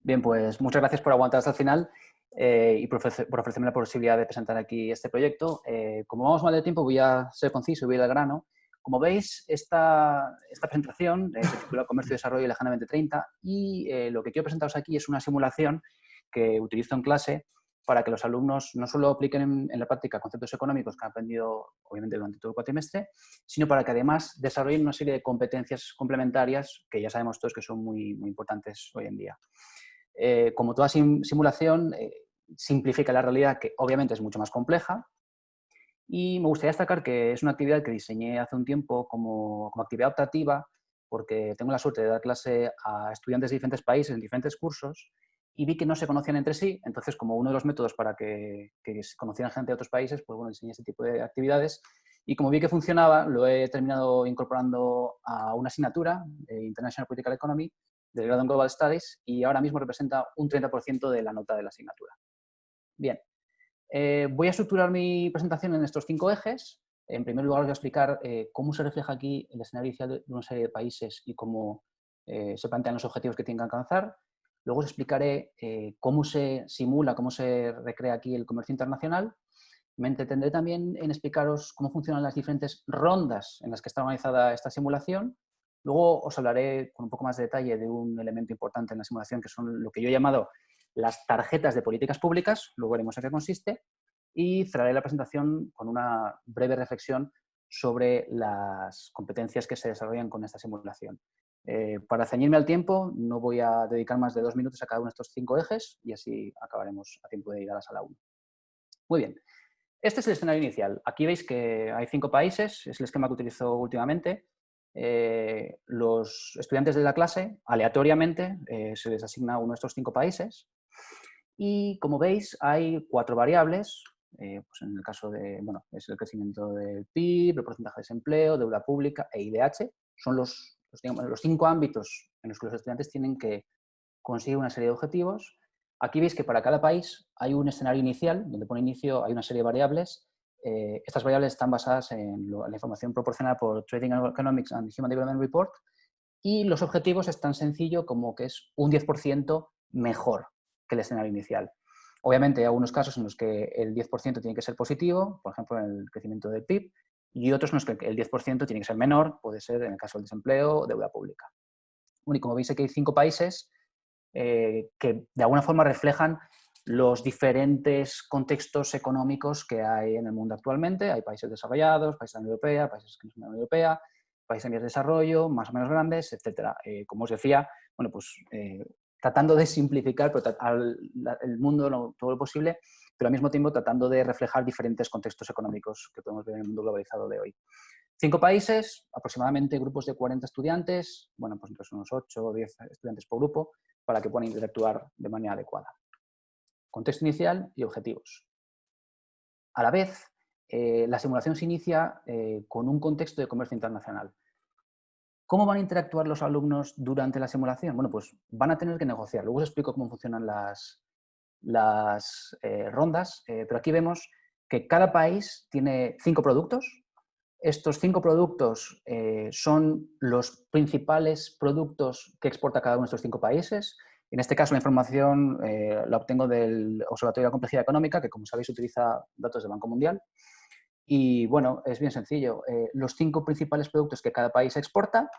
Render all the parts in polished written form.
Bien, pues muchas gracias por aguantar hasta el final y por ofrecerme la posibilidad de presentar aquí este proyecto. Como vamos mal de tiempo, voy a ser conciso y voy a ir al grano. Como veis, esta presentación se titula Comercio y Desarrollo Lejanamente 30 y lo que quiero presentaros aquí es una simulación que utilizo en clase para que los alumnos no solo apliquen en la práctica conceptos económicos que han aprendido, obviamente, durante todo el cuatrimestre, sino para que además desarrollen una serie de competencias complementarias que ya sabemos todos que son muy importantes hoy en día. Como toda simulación, simplifica la realidad, que obviamente es mucho más compleja, y me gustaría destacar que es una actividad que diseñé hace un tiempo como actividad optativa, porque tengo la suerte de dar clase a estudiantes de diferentes países en diferentes cursos, y vi que no se conocían entre sí. Entonces, como uno de los métodos para que se conocieran gente de otros países, pues bueno, diseñé este tipo de actividades, y como vi que funcionaba, lo he terminado incorporando a una asignatura, International Political Economy, del grado en Global Studies, y ahora mismo representa un 30% de la nota de la asignatura. Bien, voy a estructurar mi presentación en estos 5 ejes. En primer lugar, os voy a explicar cómo se refleja aquí el escenario inicial de una serie de países y cómo se plantean los objetivos que tienen que alcanzar. Luego os explicaré cómo se simula, cómo se recrea aquí el comercio internacional. Me entretendré también en explicaros cómo funcionan las diferentes rondas en las que está organizada esta simulación. Luego os hablaré con un poco más de detalle de un elemento importante en la simulación, que son lo que yo he llamado las tarjetas de políticas públicas. Luego veremos en qué consiste. Y cerraré la presentación con una breve reflexión sobre las competencias que se desarrollan con esta simulación. Para ceñirme al tiempo, no voy a dedicar más de 2 minutos a cada uno de estos 5 ejes y así acabaremos a tiempo de ir a la sala 1. Muy bien. Este es el escenario inicial. Aquí veis que hay 5 países, es el esquema que utilizo últimamente. Los estudiantes de la clase, aleatoriamente, se les asigna uno de estos 5 países. Y como veis, hay 4 variables. Pues en el caso de, bueno, es el crecimiento del PIB, el porcentaje de desempleo, deuda pública e IDH. Son digamos, los 5 ámbitos en los que los estudiantes tienen que conseguir una serie de objetivos. Aquí veis que para cada país hay un escenario inicial, donde pone inicio, hay una serie de variables. Estas variables están basadas en la información proporcionada por Trading Economics and Human Development Report, y los objetivos es tan sencillo como que es un 10% mejor que el escenario inicial. Obviamente hay algunos casos en los que el 10% tiene que ser positivo, por ejemplo en el crecimiento del PIB, y otros en los que el 10% tiene que ser menor, puede ser en el caso del desempleo o deuda pública. Bueno, y como veis aquí hay 5 países que de alguna forma reflejan los diferentes contextos económicos que hay en el mundo actualmente. Hay países desarrollados, países de la Unión Europea, países que no son de la Unión Europea, países en vías de desarrollo, más o menos grandes, etc. Como os decía, bueno, pues tratando de simplificar el mundo todo lo posible, pero al mismo tiempo tratando de reflejar diferentes contextos económicos que podemos ver en el mundo globalizado de hoy. 5 países, aproximadamente grupos de 40 estudiantes, bueno, pues entonces unos 8 o 10 estudiantes por grupo, para que puedan interactuar de manera adecuada. Contexto inicial y objetivos. A la vez, la simulación se inicia con un contexto de comercio internacional. ¿Cómo van a interactuar los alumnos durante la simulación? Bueno, pues van a tener que negociar. Luego os explico cómo funcionan las rondas, pero aquí vemos que cada país tiene 5 productos. Estos 5 productos son los principales productos que exporta cada uno de estos 5 países. En este caso, la información la obtengo del Observatorio de la Complejidad Económica, que, como sabéis, utiliza datos del Banco Mundial. Y bueno, es bien sencillo. Los 5 principales productos que cada país exporta,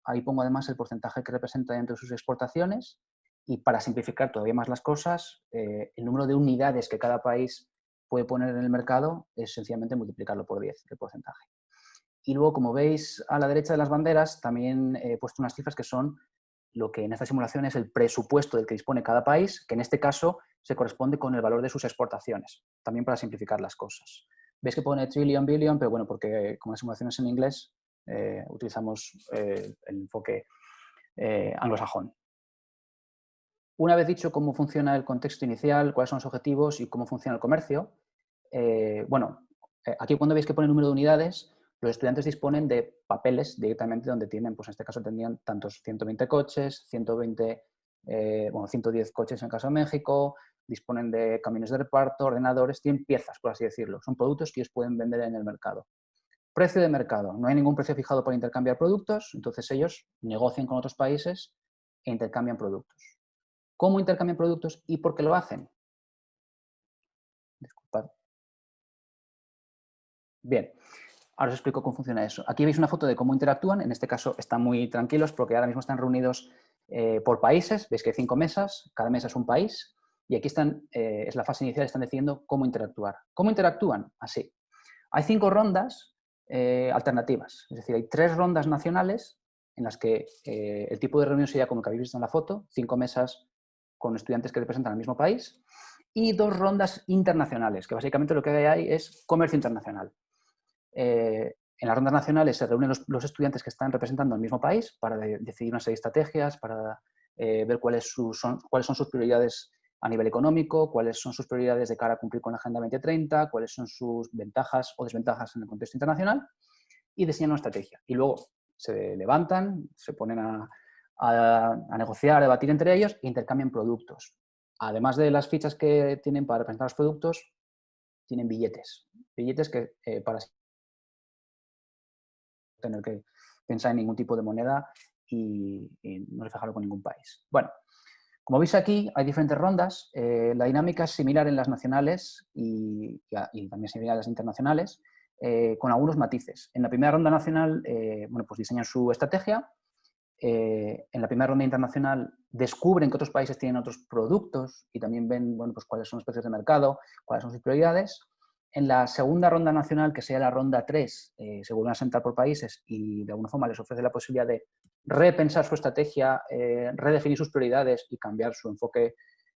ahí pongo además el porcentaje que representa dentro de sus exportaciones. Y para simplificar todavía más las cosas, el número de unidades que cada país puede poner en el mercado es sencillamente multiplicarlo por 10, el porcentaje. Y luego, como veis a la derecha de las banderas, también he puesto unas cifras que son lo que en esta simulación es el presupuesto del que dispone cada país, que en este caso se corresponde con el valor de sus exportaciones, también para simplificar las cosas. Veis que pone trillion, billion, pero bueno, porque como la simulación es en inglés, utilizamos el enfoque anglosajón. Una vez dicho cómo funciona el contexto inicial, cuáles son los objetivos y cómo funciona el comercio, aquí cuando veis que pone número de unidades, los estudiantes disponen de papeles directamente donde tienen, pues en este caso tendrían tantos 120 coches, 110 coches en el caso de México, disponen de camiones de reparto, ordenadores, tienen piezas, por así decirlo. Son productos que ellos pueden vender en el mercado. Precio de mercado. No hay ningún precio fijado para intercambiar productos, entonces ellos negocian con otros países e intercambian productos. cómo intercambian productos y por qué lo hacen. Disculpad. Bien, ahora os explico cómo funciona eso. Aquí veis una foto de cómo interactúan. En este caso están muy tranquilos porque ahora mismo están reunidos por países. Veis que hay 5 mesas, cada mesa es un país. Y aquí están, es la fase inicial, están decidiendo cómo interactuar. ¿Cómo interactúan? Así. Hay 5 rondas alternativas. Es decir, hay 3 rondas nacionales en las que el tipo de reunión sería como el que habéis visto en la foto, 5 mesas con estudiantes que representan al mismo país, y 2 rondas internacionales, que básicamente lo que hay es comercio internacional. En las rondas nacionales se reúnen los estudiantes que están representando al mismo país para decidir una serie de estrategias, para ver cuáles son sus prioridades a nivel económico, cuáles son sus prioridades de cara a cumplir con la Agenda 2030, cuáles son sus ventajas o desventajas en el contexto internacional, y diseñan una estrategia. Y luego se levantan, se ponen a negociar, a debatir entre ellos e intercambian productos. Además de las fichas que tienen para representar los productos, tienen billetes. Billetes que para tener que pensar en ningún tipo de moneda y no reflejarlo con ningún país. Bueno, como veis aquí, hay diferentes rondas. La dinámica es similar en las nacionales y también similar en las internacionales, con algunos matices. En la primera ronda nacional, bueno, pues diseñan su estrategia. En la primera ronda internacional descubren que otros países tienen otros productos y también ven, bueno, pues cuáles son los precios de mercado, cuáles son sus prioridades. En la segunda ronda nacional, que sería la ronda 3, se vuelven a sentar por países y de alguna forma les ofrece la posibilidad de repensar su estrategia, redefinir sus prioridades y cambiar su enfoque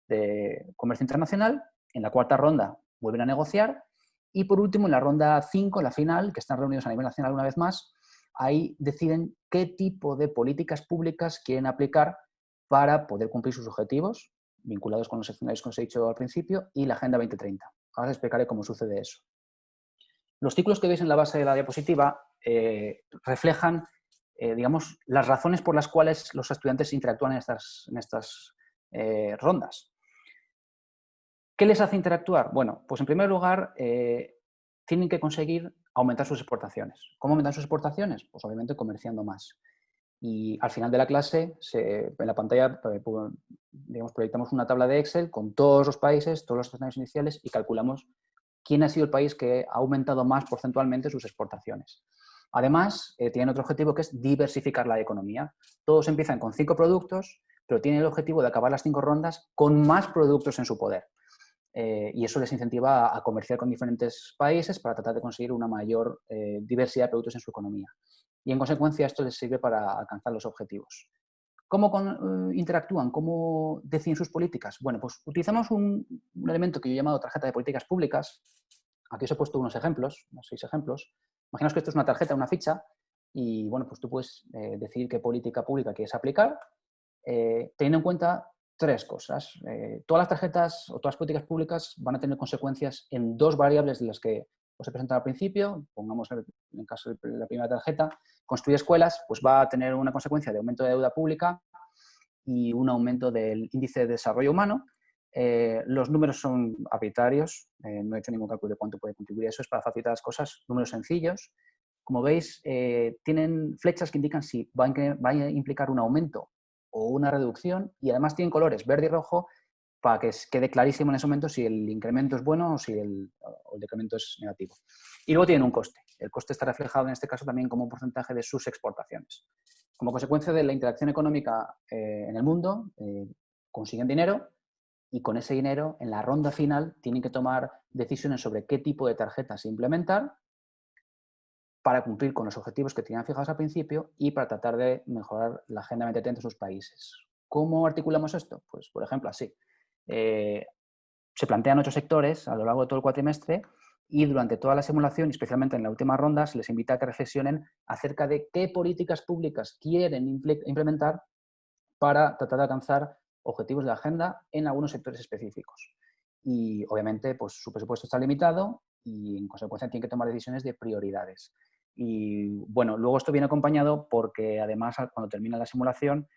de comercio internacional. En la cuarta ronda vuelven a negociar. Y por último, en la ronda 5, la final, que están reunidos a nivel nacional una vez más, ahí deciden qué tipo de políticas públicas quieren aplicar para poder cumplir sus objetivos, vinculados con los escenarios que os he dicho al principio, y la Agenda 2030. Ahora os explicaré cómo sucede eso. Los ciclos que veis en la base de la diapositiva reflejan, digamos, las razones por las cuales los estudiantes interactúan en estas rondas. ¿Qué les hace interactuar? Bueno, pues en primer lugar, tienen que conseguir aumentar sus exportaciones. ¿Cómo aumentar sus exportaciones? Pues obviamente comerciando más. Y al final de la clase, en la pantalla, digamos, proyectamos una tabla de Excel con todos los países, todos los escenarios iniciales y calculamos quién ha sido el país que ha aumentado más porcentualmente sus exportaciones. Además, tienen otro objetivo que es diversificar la economía. Todos empiezan con 5 productos, pero tienen el objetivo de acabar las 5 rondas con más productos en su poder. Y eso les incentiva a comerciar con diferentes países para tratar de conseguir una mayor diversidad de productos en su economía. Y en consecuencia esto les sirve para alcanzar los objetivos. ¿Cómo interactúan? ¿Cómo deciden sus políticas? Bueno, pues utilizamos un elemento que yo he llamado tarjeta de políticas públicas. Aquí os he puesto unos ejemplos, unos 6 ejemplos. Imaginaos que esto es una tarjeta, una ficha, y bueno, pues tú puedes decidir qué política pública quieres aplicar, teniendo en cuenta 3 cosas. Todas las tarjetas o todas las políticas públicas van a tener consecuencias en 2 variables de las que os he presentado al principio. Pongamos en el caso de la primera tarjeta, construir escuelas, pues va a tener una consecuencia de aumento de deuda pública y un aumento del índice de desarrollo humano. Los números son arbitrarios, no he hecho ningún cálculo de cuánto puede contribuir a eso, es para facilitar las cosas, números sencillos. Como veis, tienen flechas que indican si va a implicar un aumento o una reducción y además tienen colores verde y rojo para que quede clarísimo en ese momento si el incremento es bueno o si el decremento es negativo. Y luego tienen un coste. El coste está reflejado en este caso también como un porcentaje de sus exportaciones. Como consecuencia de la interacción económica en el mundo, consiguen dinero y con ese dinero, en la ronda final, tienen que tomar decisiones sobre qué tipo de tarjetas implementar para cumplir con los objetivos que tenían fijados al principio y para tratar de mejorar la Agenda 2030 en sus países. ¿Cómo articulamos esto? Pues, por ejemplo, así. Se plantean 8 sectores a lo largo de todo el cuatrimestre y durante toda la simulación, especialmente en la última ronda, se les invita a que reflexionen acerca de qué políticas públicas quieren implementar para tratar de alcanzar objetivos de la agenda en algunos sectores específicos. Y obviamente pues, su presupuesto está limitado y en consecuencia tienen que tomar decisiones de prioridades. Y bueno, luego esto viene acompañado porque además cuando termina la simulación,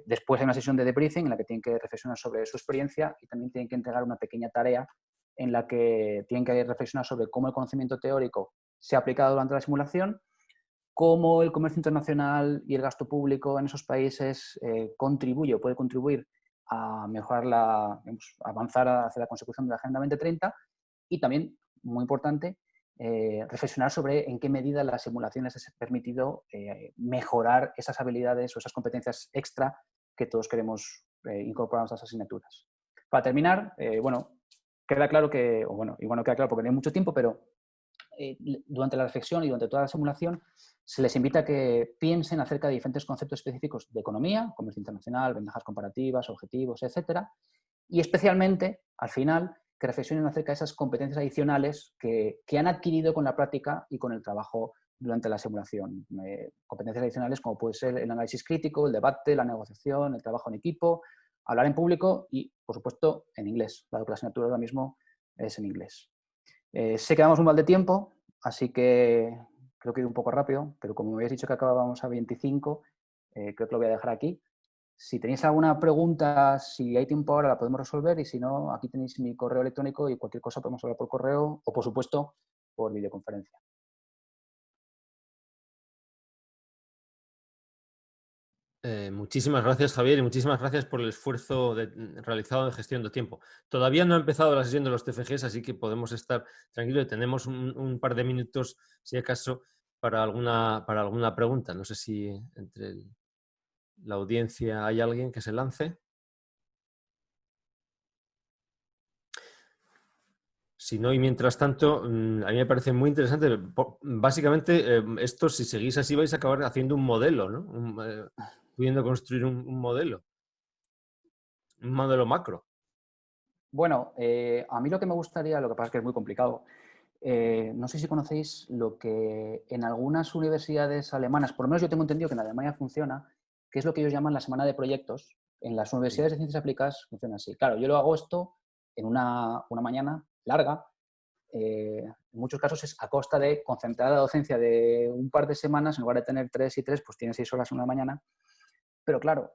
después hay una sesión de debriefing en la que tienen que reflexionar sobre su experiencia y también tienen que entregar una pequeña tarea en la que tienen que reflexionar sobre cómo el conocimiento teórico se ha aplicado durante la simulación, cómo el comercio internacional y el gasto público en esos países contribuye o puede contribuir a mejorar digamos, avanzar hacia la consecución de la Agenda 2030 y también, muy importante, reflexionar sobre en qué medida las simulaciones les han permitido mejorar esas habilidades o esas competencias extra que todos queremos incorporar a nuestras asignaturas. Para terminar, bueno, queda claro que, o bueno, igual no queda claro porque no hay mucho tiempo, pero durante la reflexión y durante toda la simulación se les invita a que piensen acerca de diferentes conceptos específicos de economía, comercio internacional, ventajas comparativas, objetivos, etcétera, y especialmente, al final, que reflexionen acerca de esas competencias adicionales que han adquirido con la práctica y con el trabajo durante la simulación. Competencias adicionales como puede ser el análisis crítico, el debate, la negociación, el trabajo en equipo, hablar en público y, por supuesto, en inglés, dado que la asignatura ahora mismo es en inglés. Sé que vamos muy mal de tiempo, así que creo que he ido un poco rápido, pero como me habéis dicho que acabábamos a 25, creo que lo voy a dejar aquí. Si tenéis alguna pregunta, si hay tiempo ahora, la podemos resolver y si no, aquí tenéis mi correo electrónico y cualquier cosa podemos hablar por correo o, por supuesto, por videoconferencia. Muchísimas gracias, Javier, y muchísimas gracias por el esfuerzo realizado en gestión de tiempo. Todavía no ha empezado la sesión de los TFGs, así que podemos estar tranquilos. Tenemos un par de minutos, si acaso, para alguna pregunta. No sé si entre la audiencia hay alguien que se lance. Si no, y mientras tanto, a mí me parece muy interesante. Básicamente, esto, si seguís así, vais a acabar haciendo un modelo, ¿no? Pudiendo construir un modelo macro. Bueno, a mí lo que me gustaría, lo que pasa es que es muy complicado, no sé si conocéis lo que en algunas universidades alemanas, por lo menos yo tengo entendido que en Alemania funciona, que es lo que ellos llaman la semana de proyectos. En las universidades de ciencias aplicadas funciona así. Claro, yo lo hago esto en una mañana larga. En muchos casos es a costa de concentrar la docencia de un par de semanas, en lugar de tener 3 y 3, pues tienes 6 horas en una mañana. Pero claro,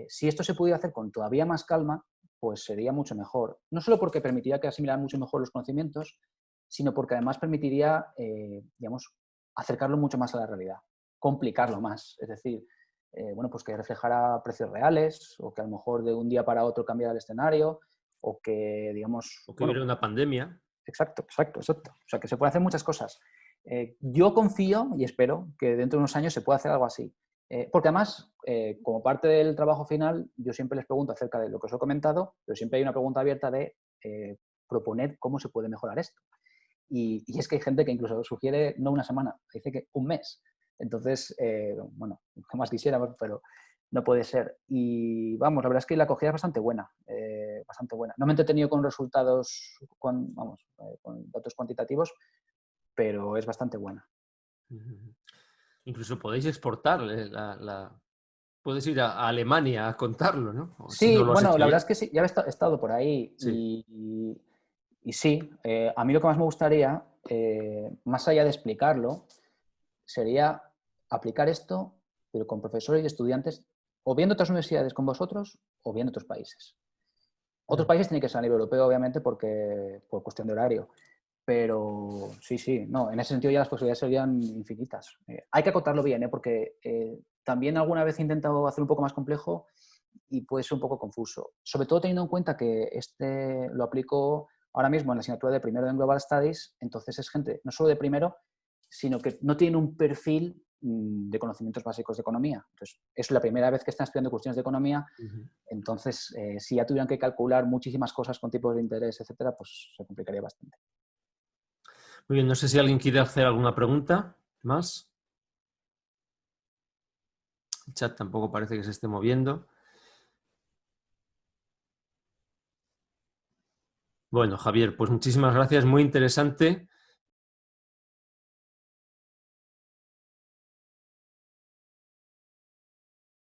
si esto se pudiera hacer con todavía más calma, pues sería mucho mejor. No solo porque permitiría que asimilaran mucho mejor los conocimientos, sino porque además permitiría, digamos, acercarlo mucho más a la realidad, complicarlo más. Es decir, bueno, pues que reflejara precios reales o que a lo mejor de un día para otro cambiara el escenario o que, digamos, O que bueno, hubiera una pandemia. exacto, exacto, exacto. O sea, que se pueden hacer muchas cosas. Yo confío y espero que dentro de unos años se pueda hacer algo así. Porque además, como parte del trabajo final, yo siempre les pregunto acerca de lo que os he comentado, pero siempre hay una pregunta abierta de proponer cómo se puede mejorar esto. Y es que hay gente que incluso sugiere no una semana, dice que un mes. Entonces, bueno, más quisiéramos, pero no puede ser. Y vamos, la verdad es que la acogida es bastante buena, bastante buena. No me he entretenido con resultados, con datos cuantitativos, pero es bastante buena. Incluso podéis exportar, puedes ir a Alemania a contarlo, ¿no? O si no Sí, lo has bueno, hecho la verdad ya. es que sí, ya he estado por ahí Sí. y sí, a mí lo que más me gustaría, más allá de explicarlo, sería aplicar esto, pero con profesores y estudiantes, o bien de otras universidades con vosotros, o bien de otros países. Otros países tienen que ser a nivel europeo, obviamente, porque por cuestión de horario. Pero sí, sí, no, en ese sentido ya las posibilidades serían infinitas. Hay que acotarlo bien, porque también alguna vez he intentado hacer un poco más complejo y puede ser un poco confuso. Sobre todo teniendo en cuenta que este lo aplico ahora mismo en la asignatura de primero en Global Studies, entonces es gente no solo de primero, sino que no tiene un perfil de conocimientos básicos de economía. Entonces, es la primera vez que están estudiando cuestiones de economía, entonces, si ya tuvieran que calcular muchísimas cosas con tipos de interés, etcétera, pues se complicaría bastante. Muy bien, no sé si alguien quiere hacer alguna pregunta más. El chat tampoco parece que se esté moviendo. Bueno, Javier, pues muchísimas gracias, muy interesante.